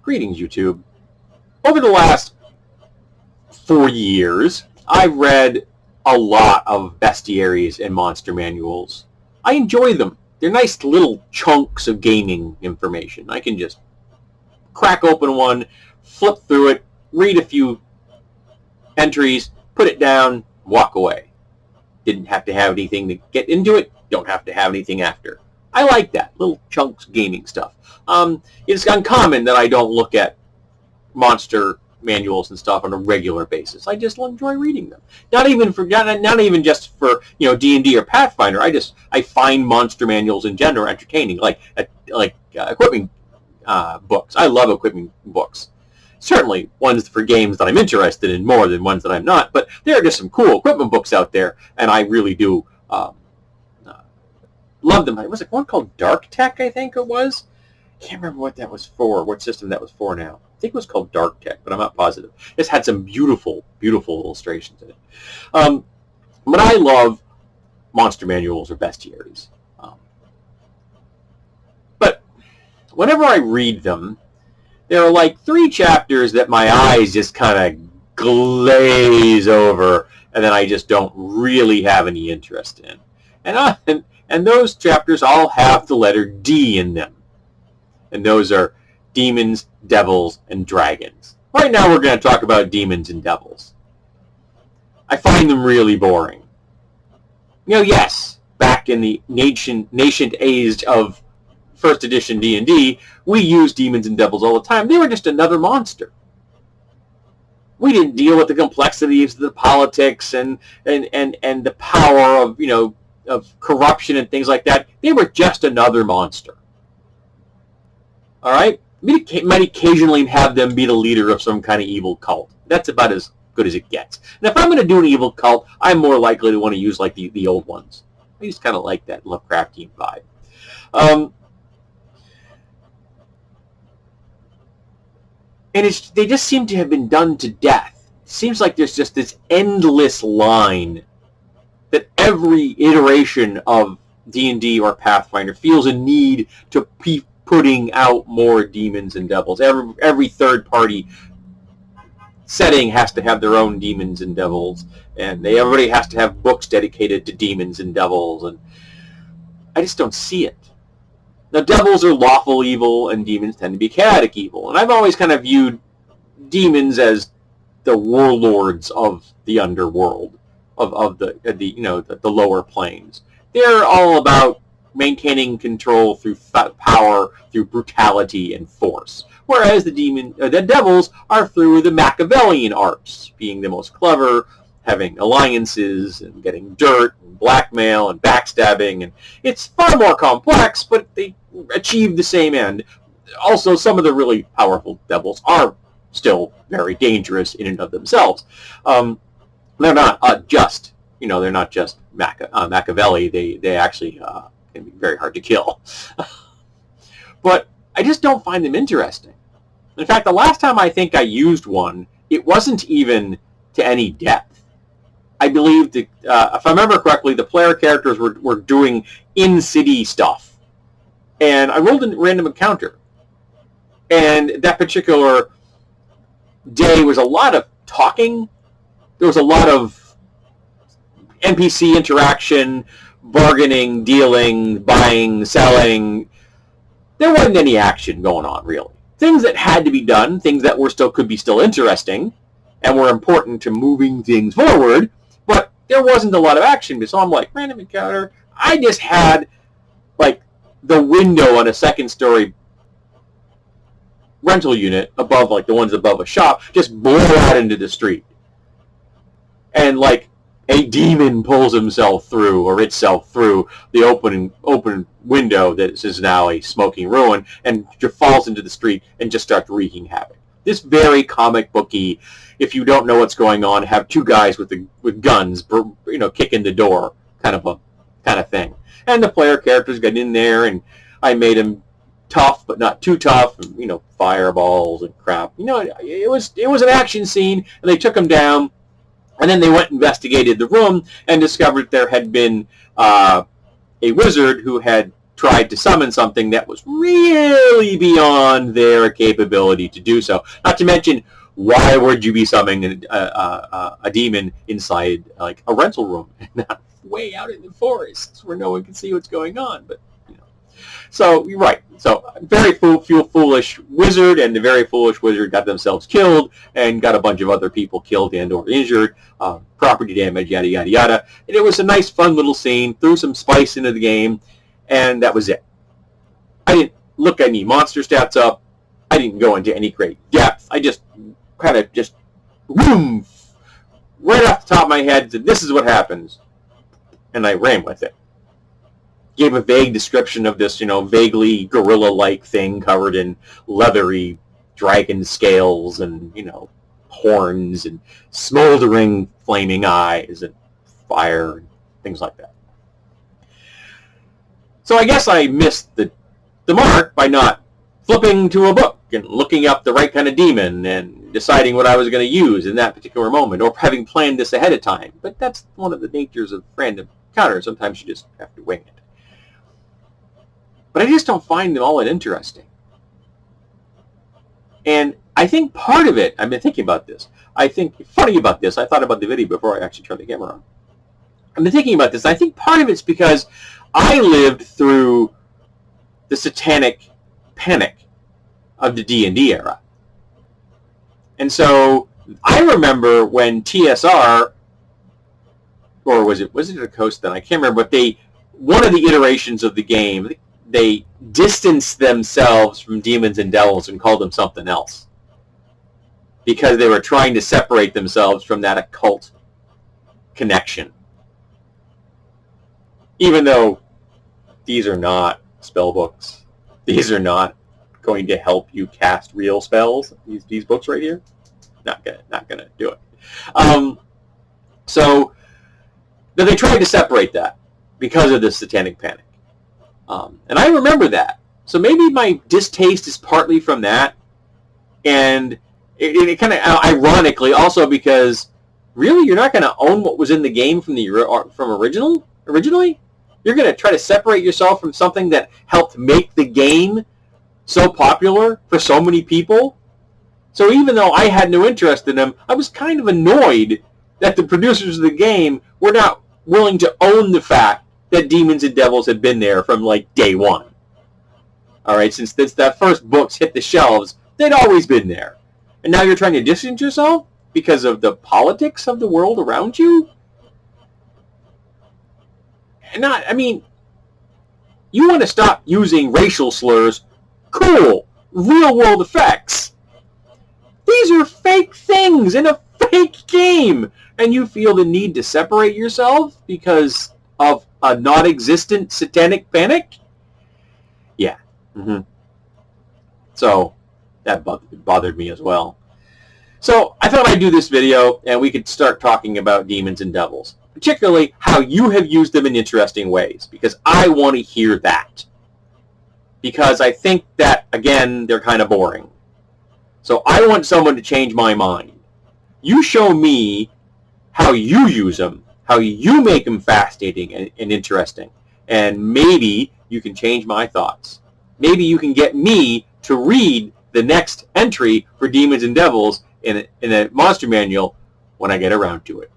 Greetings, YouTube. Over the last 4 years, I've read a lot of bestiaries and monster manuals. I enjoy them. They're nice little chunks of gaming information. I can just crack open one, flip through it, read a few entries, put it down, walk away. Didn't have to have anything to get into it, don't have to have anything after. I like that, little chunks gaming stuff. It's uncommon that I don't look at monster manuals and stuff on a regular basis. I just enjoy reading them. Not even just for D&D or Pathfinder. I find monster manuals in general entertaining, like equipping books. I love equipping books. Certainly ones for games that I'm interested in more than ones that I'm not, but there are just some cool equipment books out there, and I really do love them. Was it one called Dark Tech, I think it was? I can't remember what that was for, what system that was for now. I think it was called Dark Tech, but I'm not positive. It's had some beautiful, beautiful illustrations in it. But I love monster manuals or bestiaries. But whenever I read them, there are like 3 chapters that my eyes just kind of glaze over, and then I just don't really have any interest in. And those chapters all have the letter D in them. And those are demons, devils, and dragons. Right now we're going to talk about demons and devils. I find them really boring. Yes, back in the nascent age of first edition D&D, we used demons and devils all the time. They were just another monster. We didn't deal with the complexities of the politics and the power of corruption and things like that. They were just another monster. All right? Might occasionally have them be the leader of some kind of evil cult. That's about as good as it gets. And if I'm going to do an evil cult, I'm more likely to want to use like the old ones. I just kind of like that Lovecraftian vibe. And they just seem to have been done to death. It seems like there's just this endless line that every iteration of D&D or Pathfinder feels a need to be putting out more demons and devils. Every third-party setting has to have their own demons and devils, and everybody has to have books dedicated to demons and devils, and I just don't see it. Now, devils are lawful evil, and demons tend to be chaotic evil, and I've always kind of viewed demons as the warlords of the underworld, of the lower planes. They're all about maintaining control through power, through brutality and force. Whereas the devils are through the Machiavellian arts, being the most clever, having alliances and getting dirt and blackmail and backstabbing, and it's far more complex, but they achieve the same end. Also, some of the really powerful devils are still very dangerous in and of themselves. They're not just Machiavelli. They actually can be very hard to kill. But I just don't find them interesting. In fact, the last time I think I used one, it wasn't even to any depth. I believe that, if I remember correctly, the player characters were doing in-city stuff. And I rolled a random encounter. And that particular day was a lot of talking. There was a lot of NPC interaction, bargaining, dealing, buying, selling. There wasn't any action going on, really. Things that had to be done, things that could be still interesting, and were important to moving things forward, but there wasn't a lot of action. So I'm like, random encounter. I just had, like, the window on a second-story rental unit above, like the ones above a shop, just blow out into the street. And, like, a demon pulls himself through, or itself through, the open window that is now a smoking ruin, and falls into the street and just starts wreaking havoc. This very comic booky, if you don't know what's going on, have 2 guys with guns, kicking the door, kind of thing. And the player characters got in there, and I made him tough, but not too tough, and, fireballs and crap. It was an action scene, and they took him down. And then they went and investigated the room and discovered there had been a wizard who had tried to summon something that was really beyond their capability to do so. Not to mention, why would you be summoning a demon inside like a rental room and not way out in the forest where no one can see what's going on? But so you're right. So very foolish wizard, and the very foolish wizard got themselves killed and got a bunch of other people killed and or injured, property damage, yada yada yada. And it was a nice, fun little scene. Threw some spice into the game, and that was it. I didn't look any monster stats up. I didn't go into any great depth. I just kind of just boom, right off the top of my head, said, this is what happens, and I ran with it. Gave a vague description of this, vaguely gorilla-like thing covered in leathery dragon scales and, horns and smoldering flaming eyes and fire and things like that. So I guess I missed the mark by not flipping to a book and looking up the right kind of demon and deciding what I was going to use in that particular moment, or having planned this ahead of time. But that's one of the natures of random encounters. Sometimes you just have to wing it. But I just don't find them all that interesting. And I think part of it, I've been thinking about this. I think, funny about this, I thought about the video before I actually turned the camera on. I've been thinking about this. I think part of it's because I lived through the satanic panic of the D&D era. And so I remember when TSR, or was it a Coast then? I can't remember, but one of the iterations of the game, they distanced themselves from demons and devils and called them something else, because they were trying to separate themselves from that occult connection. Even though these are not spell books. These are not going to help you cast real spells. These books right here, not gonna do it. So they tried to separate that because of this satanic panic. And I remember that. So maybe my distaste is partly from that. And it kind of ironically also because really you're not going to own what was in the game from originally? You're going to try to separate yourself from something that helped make the game so popular for so many people? So even though I had no interest in them, I was kind of annoyed that the producers of the game were not willing to own the fact that demons and devils had been there from like day one. All right, since that first books hit the shelves, they'd always been there. And now you're trying to distance yourself because of the politics of the world around you? You want to stop using racial slurs. Cool. Real world effects. These are fake things in a fake game. And you feel the need to separate yourself because of a non-existent satanic panic? Yeah. So that bothered me as well. So I thought I'd do this video and we could start talking about demons and devils. Particularly how you have used them in interesting ways. Because I want to hear that. Because I think that, again, they're kind of boring. So I want someone to change my mind. You show me how you use them. How you make them fascinating and interesting. And maybe you can change my thoughts. Maybe you can get me to read the next entry for Demons and Devils in a monster manual when I get around to it.